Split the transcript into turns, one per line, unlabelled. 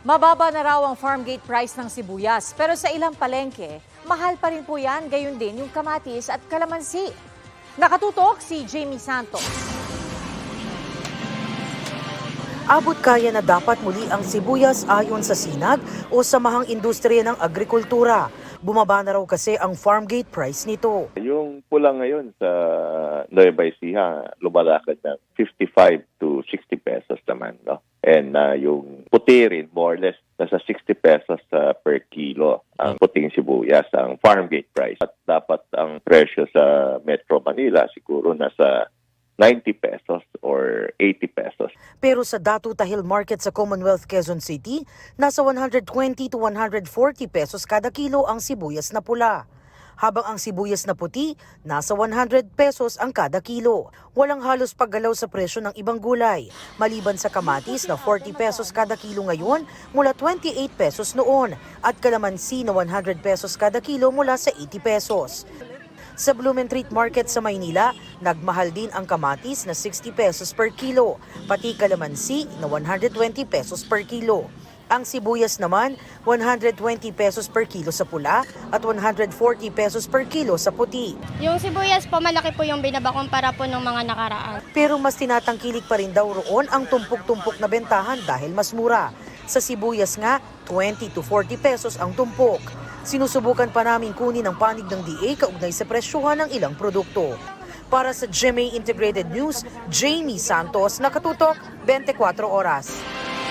Mababa na raw ang farm gate price ng sibuyas, pero sa ilang palengke, mahal pa rin po yan, gayon din yung kamatis at kalamansi. Nakatutok si Jamie Santos.
Abot kaya na dapat muli ang sibuyas ayon sa SINAG o Samahang Industriya ng Agrikultura. Bumaba na raw kasi ang farm gate price nito.
Yung pula ngayon sa Nueva Ecija, lumalakad ng 55 to 60 pesos naman, no? And yung puti rin, more or less, nasa 60 pesos per kilo ang puting sibuyas, ang farm gate price. At dapat ang presyo sa Metro Manila siguro nasa 90 pesos or 80 pesos.
Pero sa Datu Tahil Market sa Commonwealth Quezon City, nasa 120 to 140 pesos kada kilo ang sibuyas na pula. Habang ang sibuyas na puti, nasa 100 pesos ang kada kilo. Walang halos paggalaw sa presyo ng ibang gulay, maliban sa kamatis na 40 pesos kada kilo ngayon mula 28 pesos noon at kalamansi na 100 pesos kada kilo mula sa 80 pesos. Sa Blumentritt Market sa Maynila, nagmahal din ang kamatis na 60 pesos per kilo, pati kalamansi na 120 pesos per kilo. Ang sibuyas naman, 120 pesos per kilo sa pula at 140 pesos per kilo sa puti.
Yung sibuyas po, malaki po yung binaba kumpara po ng mga nakaraan.
Pero mas tinatangkilik pa rin daw roon ang tumpok-tumpok na bentahan dahil mas mura. Sa sibuyas nga, 20 to 40 pesos ang tumpok. Sinusubukan pa namin kunin ang panig ng DA kaugnay sa presyuhan ng ilang produkto. Para sa GMA Integrated News, Jamie Santos, nakatutok, 24 oras.